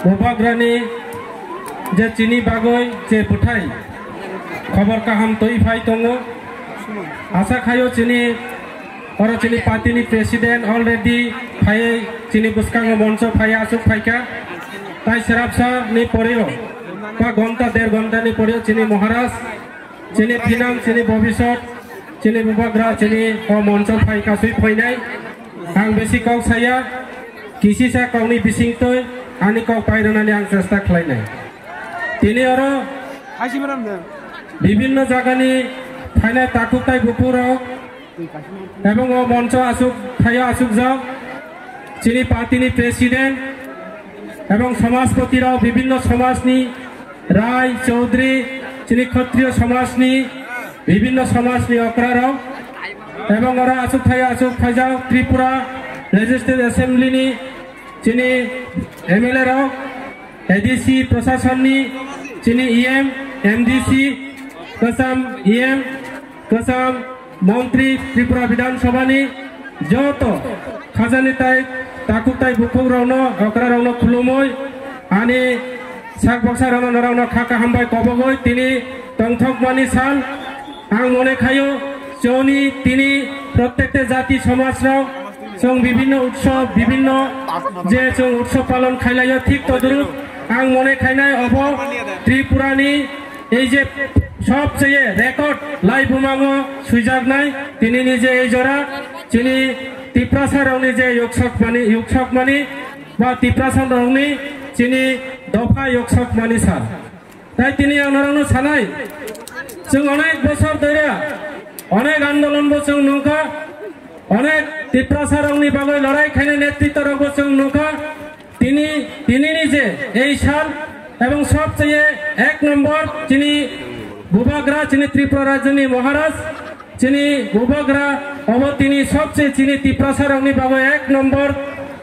बबाग्रानी जे चीनी बागै जे बुथाय खबर काहाम तई फाय दङ आशा खायो चीनी और चीनी पार्टी प्रेसिडेंट अलरेडी फाये चीनी बुस्कांग मंच फाय आसुक फायका ताई सेरापसा नि पड़ियो बा घंटा 1.5 घंटा नि पड़ियो चीनी महाराज चीनी फिनाम चीनी भविष्यत चीनी बबाग्रा चीनी मंच फायका सुई फैनाय आं बेसि कौ साया किसी सा कौनी बिसिंग तय आनी कौ पायरनानि आं चेष्टा खालायनाय तिनि आरो विभिन्न जागानि फायनाय ताकुताय बुपुराव एवं मंच आसुक थायो आसुक जाओ चीनी पार्टी प्रेसिडेंट एवं समाजपति विभिन्न समाजनी राय चौधरी चीनी क्षत्रिय समाजनी विभिन्न समाजनी अक्रा एवं आसुक थायो आसुक थाइजाओ त्रिपुरा लेजिस्लेटिव एसेम्बली चीनी एमएलए एडीसी प्रशासन चीनी ईएम एमडीसी कसम ईएम कसम मंत्री त्रिपुरा विधानसभा जो तो खाजानी ताकुताय बुफुंग रावनो अक्रा रावनो खुलुमै आनी साक बक्सा रावनो खाका हामबाय कबगै तिनी तंथक मानी सान आं मने खायो जोंनि तिनी प्रत्येकटे जाति समाज जों विभिन्न उत्सव विभिन्न जे जों उत्सव पालन खायलायो ठीक तद्रुप आं मने खायनाय अब त्रिपुरानी এই যে সবচেয়ে রেকর্ড লাইভ বুমাঙ্গো সুইজারনাই তিনি নিজে এই জোড়া চিনি তিপ্রাসারনি যে ইউকসক মানি বা তিপ্রাসারনি চিনি দফা ইউকসক মানি সার তাই তিনি আনারানো সানাই जों অনেক বছর ধরে অনেক আন্দোলনবো जों नुखा অনেক তিপ্রাসারনি বাগৈ লড়াই খাইনে নেতৃত্বরবো जों नुखा তিনি নিজে এই সাল एवं सबचेये 1 नम्बर चीनी बबाग्रा चीनी त्रिपुरा राज्यनि महाराज चीनी बबाग्रा अब तिनी सबचेये चीनी तिप्रासारनि बागै 1 नम्बर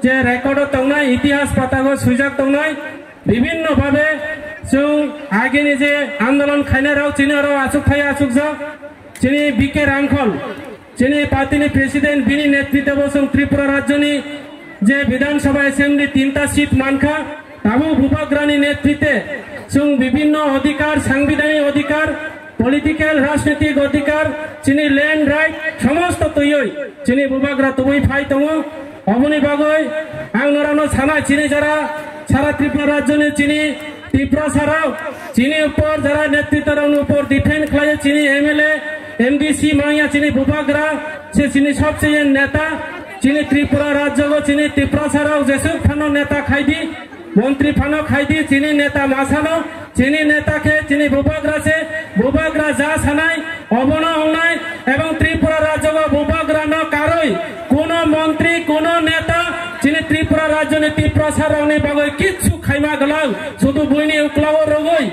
जे रेकर्ड दंनाय इतिहास पातागो सुइजाक दंनाय विभिन्न भावे जों आगेनि जे आंदोलन खायनाय राव चीनी राव आसुक थाय आसुक जा चीनी बीके रांखल चीनी पार्टी प्रेसिडेंट बिनि नेतृत्व जों त्रिपुरा राज्यनि जे विधानसभा एसेम्बली 3टा सीट मानखा ताबु बबाग्रानी नेतृत्वे जों विभिन्न अधिकार सांविधानिक अधिकार पलिटिकल राजनीतिक अधिकार चीनी लैंड राइट समस्त तैयै चीनी बबाग्रा तबै फाय दङ अबनि बागै आं नरानो साना चीनी जरा सारा त्रिपुरा राज्यनि चीनी त्रिपुरा साराव चीनी ऊपर जरा नेतृत्वनि ऊपर डिफेंड खालायो चीनी एमएलए एमडीसी माया चीनी बबाग्रा से चीनी सबचेये नेता चीनी त्रिपुरा राज्य चीनी त्रिपुरा साराव जेसुक फानो नेता खायदी मंत्री फानो खायदी चीनी नेता मासानो चीनी नेता के चीनी बबाग्रा से बबाग्रा जा सानाय अबना होनाय एवं त्रिपुरा राज्य बबाग्रा न कारोय कोनो मंत्री कोनो नेता चीनी त्रिपुरा राज्य ने त्रिपुरा सारावनि बागै किच्छु खायमा गलाव शुधु बयनि उक्लाव रगै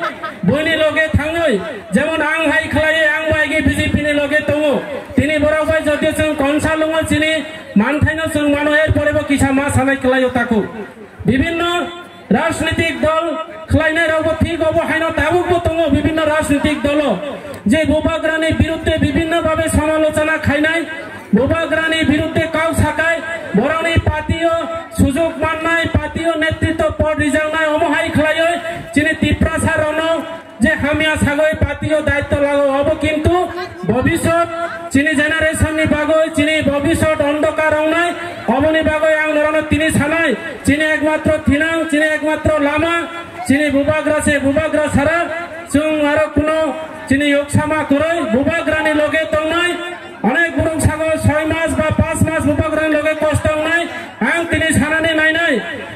बयनि लगे थाङै जेमन आं हाय खालायो आं बायगे बीजेपी नि लगे दङ तिनि बरावबाय जदि जों कनसालङ चीनी मानथायनो जों मानो एर परेबो किसा मा सानाय खालायो ताकु विभिन्न राजनीतिक दल खालायनाय रावबो ठीक अब हायनो ताबुकबो दङ विभिन्न राजनीतिक दल जे बबाग्रानि बिरुद्धे विभिन्न भावे समालोचना खायनाय बबाग्रानि बिरुद्धे काउ साकाय बरनि पार्टीओ सुजुग माननाय पार्टीओ नेतृत्व पद रिजावनाय अमहाय खालायो चीनी त्रिपुरा सारावनो जे हामिया सागै पार्टीओ दायित्व लागो अब किन्तु भविष्यत चीनी जेनारेशननि बागै चीनी भविष्यत अंधकार आवनाय अबनि बागै आं नरानो तिनि सानाय चीनी एकमात्र थिनां चीनी एकमात्र लामा चीनी बबाग्रा से बबाग्रा सारा जों आरो कोनो चीनी योगसामा करै बबाग्रानि लगे दंनाय अनेक बुरुं सागो 6 मास बा 5 मास बबाग्रानि लगे कष्ट दंनाय आं तिनि सानानै नायनाय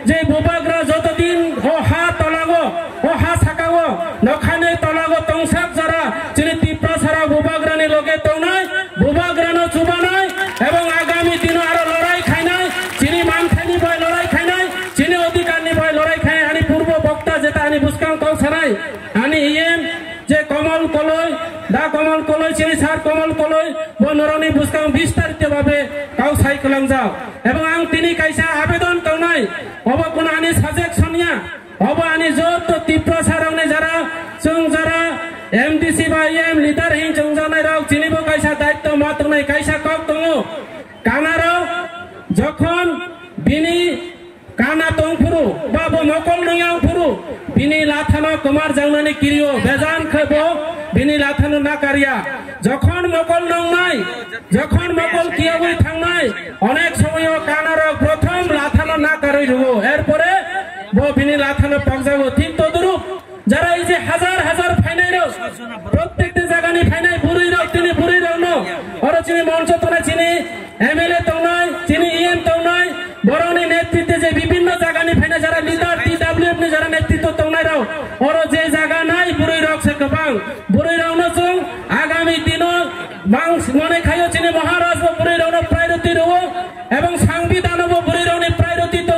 जे बबाग्रा जतदिन ओ हा तलागो ओ हा साकागो नखाने तलागो तंसाक जरा चीनी त्रिपुरा सारा बबाग्रानि लगे दंनाय बबाग्रानो चुबानाय एवं आगामी दिन आरो लड़ाई खायनाय चीनी मानथायनि बाय लड़ाई खायनाय चीनी अधिकारनि बाय लड़ाई खाय आनी पूर्व वक्ता जेता आनी बुस्कां कौसानाय आनी ईएम जे कमल कलय दा कमल कलय चीनी सार कमल कलय बो नरनि बुस्कां विस्तारित भावे काउसाय कलांजाव एवं आं तिनि कायसा आवेदन कौनाय अब कोन आनी साजेक्शनिया अब आनी जत त्रिपुरा सारावनि जरा जों जरा एमडीसी बा ईएम लिडार हिं जों जानाय राव चीनीबो कायसा दायित्व मात्रनाय कायसा कक दङ कानाराव जखन बिनि काना तंफुरु बा मकल नयाव bini lathano kumar jangnani kirio bejan khebo bini lathano na kariya যখন মকল নংনাই যখন মকল কিয়াবই থাংনাই অনেক সময় কানারক প্রথম লাথানো না কারই রব এরপরে বো বিনি লাথানো পাকজাবো ঠিক তদরূপ যারা এই যে হাজার হাজার ফাইনাই রক প্রত্যেকটি জায়গানি ফাইনাই বুড়ি রক তিনি বুড়ি রক ওরা চিনি মঞ্চ তোলা চিনি এমএলএ তো নয় চিনি ইএম তো নয় বরং নেতৃত্বে যে বিভিন্ন জায়গানি ফাইনাই যারা লিডার টিডব্লিউএফ নি যারা নেতৃত্ব তো নাই রাও ওরা যে জায়গা নাই বুড়ি রক সে কবাং বুড়ি রক ন সং আগামী দিনো মনে খাইও চিনি মহারাজ বুড়ি রক প্রায়োরিটি রব এবং সংবিধান বুড়ি রক প্রায়োরিটি তো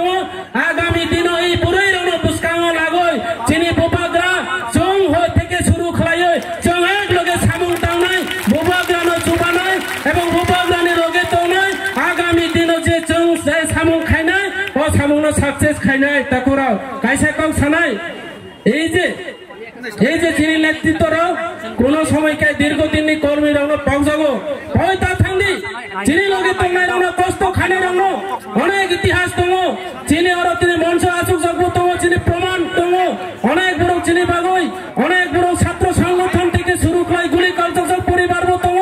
আগামী দিনো এই বুড়ি রক বুসকাং লাগই চিনি বুবাগ্রা চং হই থেকে শুরু খলাইও চং এক লগে সামুং তাংনাই বুবাগ্রা ন চুবানাই এবং বুবাগ্রানি লগে তো নাই আগামী দিনো যে চং সামুং খাইনাই ও সামুং ন সাকসেস খাইনাই তাকুরাও কাইসা কং সানাই এই যে চিনি নেতৃত্বরাও কোন সময়কায় দীর্ঘদিনই কর্মী রং পাওজাগো হয় তা থাঙ্গি চিনি লগে তোমরা রং কষ্ট খানে রং অনেক ইতিহাস দङ চিনি ওর তিনি মঞ্চ আসুক জগব দङ চিনি প্রমাণ দङ অনেক বড় চিনি বাগই অনেক বড় ছাত্র সংগঠন থেকে শুরু করে গুলি কালচার পরিবার দङ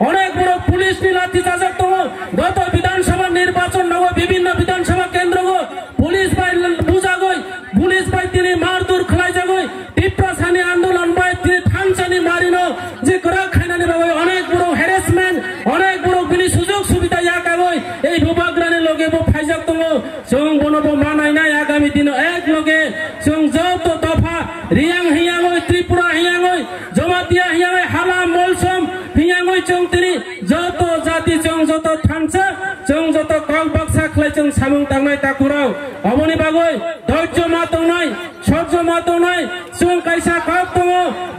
অনেক বড় পুলিশ নি লাঠি চার্জ দङ গত বিধানসভা নির্বাচন নব বিভিন্ন বিধানসভা কেন্দ্র পুলিশ বাই বুঝাগই পুলিশ বাই তিনি মারধর খলাই যাগই টিপ্রাসানি আন্দোলন বাই তিনি থানসানি মারিনো যে করা খাইনানি বাগই অনেক বড় হ্যারাসমেন্ট অনেক বড় বিনি সুযোগ সুবিধা ইয়াকাগই এই বুবাগ্রানি লগে বো ফাইজাক দङ जों बनबो मानाय नाय आगामी दिन एक लगे जों जत दफा रियां हियाङै त्रिपुरा हियाङै जमातिया हियाङै हाला मलसम हियाङै जों तिनि जत जाति जों जत थानसा जों जत कल बाक्सा खलाय जों सामुं तांनाय ताकुराव अबनि बागै धैर्य मा दंनाय सह्य मा दंनाय जों कायसा कब दङ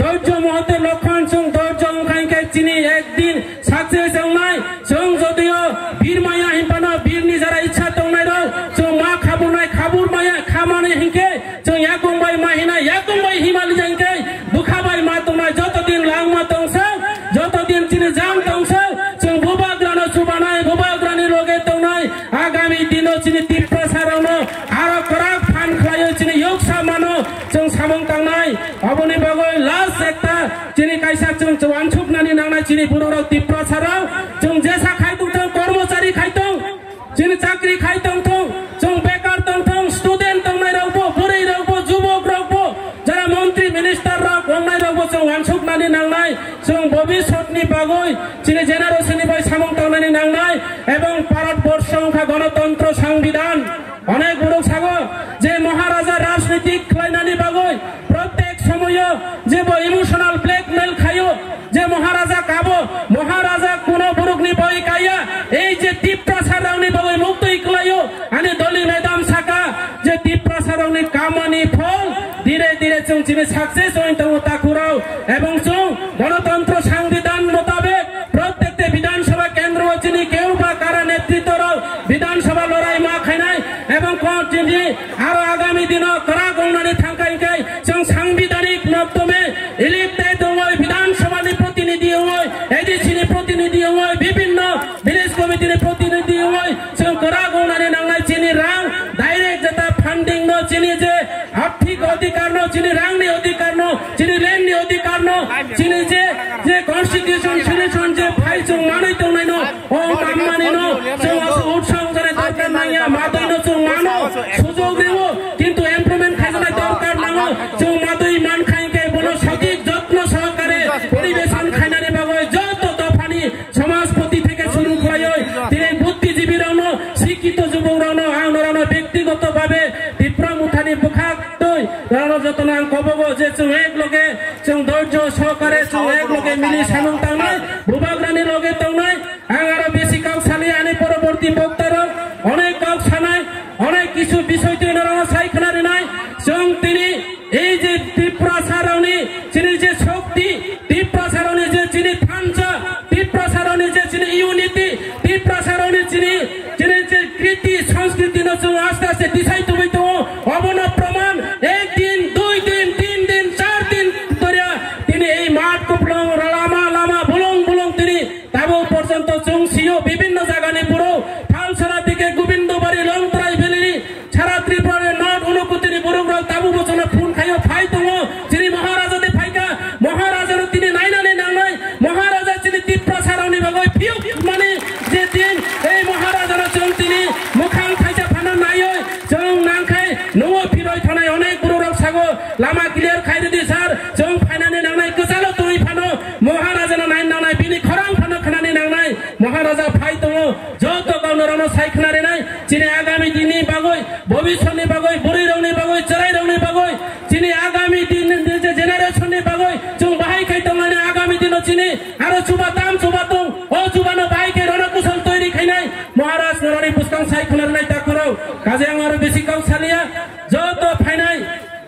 धैर्य महते लक्षण जों धैर्य ओंखायखाय तिनि एकदिन साक्सेस जांनाय जों जदियो बीरमाया हिंपाना बीरनि जारा इच्छा दंनाय रौ जों मा खाबुनाय खाबुर माया खामानि हिंके जों यागंबाय माहिना यागंबाय हिमालि जांके बुखाबाय मा दंनाय जतदिन लांमा दंसो जतदिन तिनि जां दंसो जों बुबाग्रानो सुबानाय बुबाग्रानि लगे दंनाय आगामी दिनो तिनि तिप्रासारावनो आरो कराक फान खलायो तिनि योगसा मानो जों सामं तांनाय अबनि बागै लास्ट एकता तिनि कायसा जों वानसुकनानि नांनाय तिनि बुरराव तिप्रासाराव जों जेसा खायदों कर्मचारी खायदों जिनि चाकरी खायदों जों बेकार दं स्टुडेंट दंनाय रावबो बुरै रावबो जुबक रावबो जारा मन्त्री मिनिस्टार राव गंनाय रावबो जों वानसुकनानि नांनाय जों भबिष्यतनि बागै जिनि जेनारेशननि बाय सामं तांनानि नांनाय एवं भारतबर्ष संखा गणतंत्र संविधान अनेक बড় सागो जे महाराजा राजनीतिक खलायनानि बागै प्रत्येक समय जे इमोशनल ब्लैकमेल खायो जे महाराजा काबो महाराजा कोन बुरुकनि बय काया এই যে টিপ্রাসারাवनि बागै मुक्तै खलायो अनि दलि मैदान साका जे टिप्रासारावनि कामानि फल धीरे धीरे जों जिनि साक्सेस होइन दङ ताकुराव एवं जों गणतंत्र संविधान मोताबेक प्रत्येकटे विधानसभा केंद्र जिनि केउबा कारा नेतृत्वराव विधानसभा लड़ाई मा खाइनाय एवं कन्टिन्यू आरो आगामी दिनाव करा गंनानि थांखायखाय जों सांविधानिक माध्यमे इलेक्टेड दङ विधानसभानि प्रतिनिधि हय एडिसिनि प्रतिनिधि हय विभिन्न विलेज कमिटिनि प्रतिनिधि हय जों करा गंनानि नांनाय जिनि रां डाइरेक्ट जता फान्डिं न जिनि जे आर्थिक अधिकार न जिनि रांनि अधिकार न जिनि लेन्डनि अधिकार न जिनि जे कन्स्टिट्यूशन सल्युशन जे फाइ जों मानै दंनाय न ओ मानमानि न जों उत्साह जानाय दरकार नाया मादै न जों मानो सुযোগ देव किन्तु एमप्लयमेन्ट खायजानाय दरकार नाङो जों मादै मान खायखाय बनो सঠিক যত্न सहकारे পরিবেশন খাইনাनि बागै যত दफानि समाजपति থেকে শুরু खलायो दिनै बुद्धिजीबीरावनो शिक्षित যুবকরাवनो आंनरावनो व्यक्तिगतभावे टिप्रा मुथानि बुखाक दै रावनो जतन आं कबगो जे जों एक लगे जों धैर्य सहकारे जों एक लगे मिलि सामं तांनाय बुबाग्रानि लगे तांनाय आं आरो बेसि काव सालि आनि परबर्ती बक्ताराव अनेक काव सानाय अनेक किछु বিষয় তুই नराव सायखनारि नाय जों तिनि এই যে টিপ্রাসারাवनि जिनि जे शक्ति টিপ্রাসারাवनि जे जिनि थानसा টিপ্রাসারাवनि जे जिनि इउनिटी টিপ্রাসারাवनि जिनि जे कृति संस्कृति न जों आस्ते आस्ते दिसाय तुबै दङ अबन प्रमाण एक दिन दुई दिन तीन दिन चार दिन धरिया तिनि এই মাঠ কুপলং লামা লামা न'आव फिरबाय थानाय अनेक बर'राव सागो लामा क्लियार खायदि सार जों फायनानै नांनाय गोजाल तुइ फानो महाराजानो नायनो नांनाय बिनि खरां फानो खानानै नांनाय महाराजा फाय दङ जत गावनो रावनो सायखनानै नाय दिनै आगामी दिननि बागै भबिष्यनि बागै बुरै रावनि बागै चराय रावनि बागै दिनै आगामी दिन जेनेरेशननि बागै जों बाहायखाय दंलायनो आगामी दिनाव दिनै आरो जुबा दाम जुबा दं अ जुबानो बाहायखाय रन कुशल तैरि खायनाय महाराज नरनि पुस्तकाव सायखनानै दाखुराव गाजे आरो बेसि गाव सालिया जत फायनाय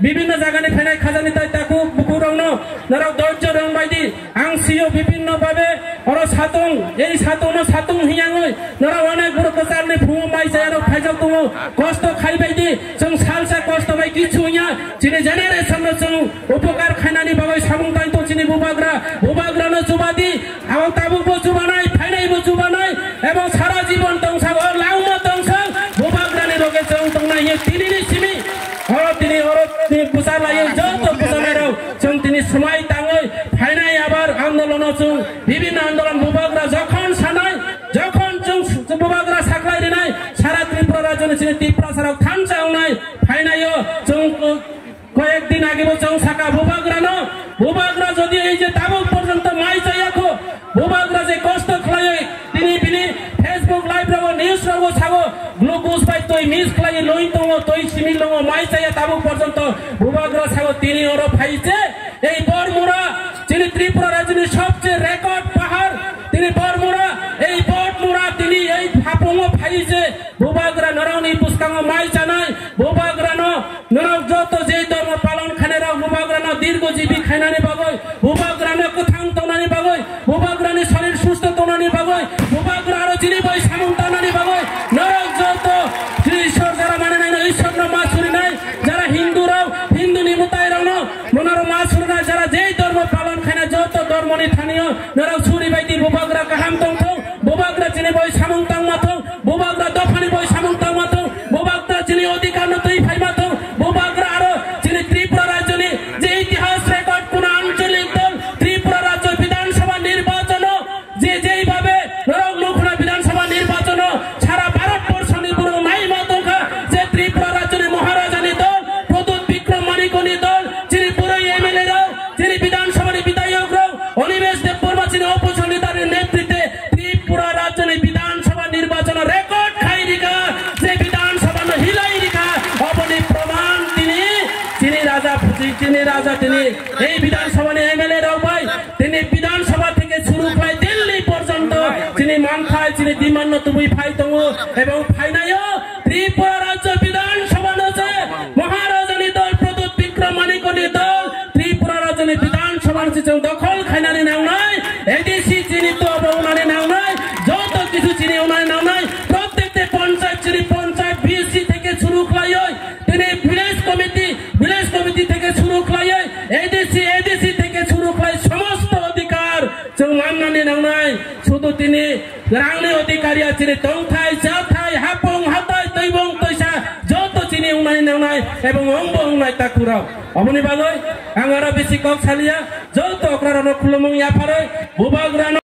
বিভিন্ন জায়গায় ফাইনাই খাজানি তাই তাকু বুকুরাवनो নরাव ধৈর্য রং বাইদি आं सियो বিভিন্ন ভাবে और सातং এই सातंनो सातं हियाङै नराव अनेक बड़ कसारनि फुङो माइ जायानो फाइजाव दङ कष्ट खायबायदि जों सालसा कष्ट बाय किछु हिया दिनै जेनेरेशननो जों उपकार खायनानि बागै सामुंताय तो दिनै बुबाग्रानो जुबादि आव ताबुबो जुबानाय फाइनायबो जुबानाय एबं सारा जीवन दंसाग लाउनो दंसाग बुबाग्रानि रोगे जों दंनाय तिनिनि सिमि दिनै पुजा लायो जत पुजानायाव जों दिनै समाय दाङै फायनाय आबार आन्दोलनाव जों বিভিন্ন आन्दोलन बुबाग्रा যখন सानाय যখন जों बुबाग्रा साख्लायनाय सारा त्रिपुरा रायजोनि दिनै त्रिपुरा साराव थानसावनाय फायनायो जों কয়েকদিন আগে जों साका बुबाग्रा যদি এই যে তাবুক পর্যন্ত মাই যায়াखो बुबाग्रा जे कष्ट खालायो दिनै बिनि फेसबुक लाइभ राव निउज राव सागो ग्लुकोज बाय तय मिस खालायो लइन दङ तय सिमिल दङ माइ जाया ताबुक পর্যন্ত बुबाग्रा सागो তিনি ওর ফাইছে এই বরমুরা যিনি ত্রিপুরা রাজ্যের সবচেয়ে রেকর্ড পাহাড় তিনি বরমুরা এই বরমুরা তিনি এই ফাপङ ফাইছে बुबाग्रा नरावनि पुस्तकाव माइ जानाय बुबाग्रा नराव जत जे धर्म पालन खानेराव बुबाग्रा दीर्घजीबी खायनानि बागै बुबाग्रा गोथां तनानि बागै बुबाग्रानि शरीर सुस्थ तनानि बागै बुबाग्रा आरो जिनि बै सामुंतानानि बागै नराव जत ईश्वर जारा माने नाय ईश्वरनो मा सुरिनाय जारा हिन्दुनि मुताय रावनो मनारो मा सुरिनाय जारा जे धर्म पालन खायना जत धर्मनि थानियो नराव सुरि बायदि बुबाग्रा गाहाम दंथौ बुबाग्रा जिनि बै सामुंतां माथौ बुबाग्रा दफानि बै सामुंतां माथौ बुबाग्रा जिनि अधिकार नतै फाइमाथौ बुबाग्रा आरो जिनि त्रिपुरा राज्यनि जे इतिहास रेकर्ड कोन आঞ্চলিক दल त्रिपुरा राज्य विधानसभा निर्वाचन जे भावे नराव लोकना विधानसभा निर्वाचन सारा भारतबर्षनि बरं नाय मातंखा जे त्रिपुरा राज्यनि महाराजानि दल प्रदूत विक्रम मानिकनि दल जिनि बुरै एमएलए राव जिनि विधानसभानि विधायक राव अनिमेष देव बर्मा जिनि उपसंहतिनि नेतृत्वे त्रिपुरा राज्यनि विधानसभा निर्वाचन रेकर्ड खाइरिका जे विधानसभानो हिलाइरिका अपनि प्रमाण তিনি রাজা তিনি এই বিধানসভানি এমএলএ রাও ভাই তিনি বিধানসভা থেকে শুরু করে দিল্লি পর্যন্ত তিনি মানখায় তিনি দিমান্য তুমি ফাই দङ এবং ফাইনায় ত্রিপুরা রাজ্য বিধানসভা নছে মহারাজানি দল প্রদূত বিক্রম মানিকনি দল ত্রিপুরা রাজ্যনি বিধানসভা নছে जों দখল খাইনানি নাংনাय এডিসি চিনি তো বউনানি নাংনাय যত কিছু চিনি ওনানি নাংনাय প্রত্যেকটা পঞ্চায়েত চিনি পঞ্চায়েত বিএসসি থেকে শুরু খাইয় তিনি ভিলেজ কমিটি থেকে শুরু খাইয় এডিসি থেকে শুরু খাই সমস্ত অধিকার जों माननानै नांनाय শুধু তিনি রাংনি অধিকারিয়া চিনি দंथाय जाथाय हापं हाताय दैबं तैसा যত চিনি উনানি नांनाय এবং अंब उनाय ताकुराव अमनि बागै आं आरो बेसि কক सालिया যত अक्रारानो खुलुमं याफारै बुबाग्रा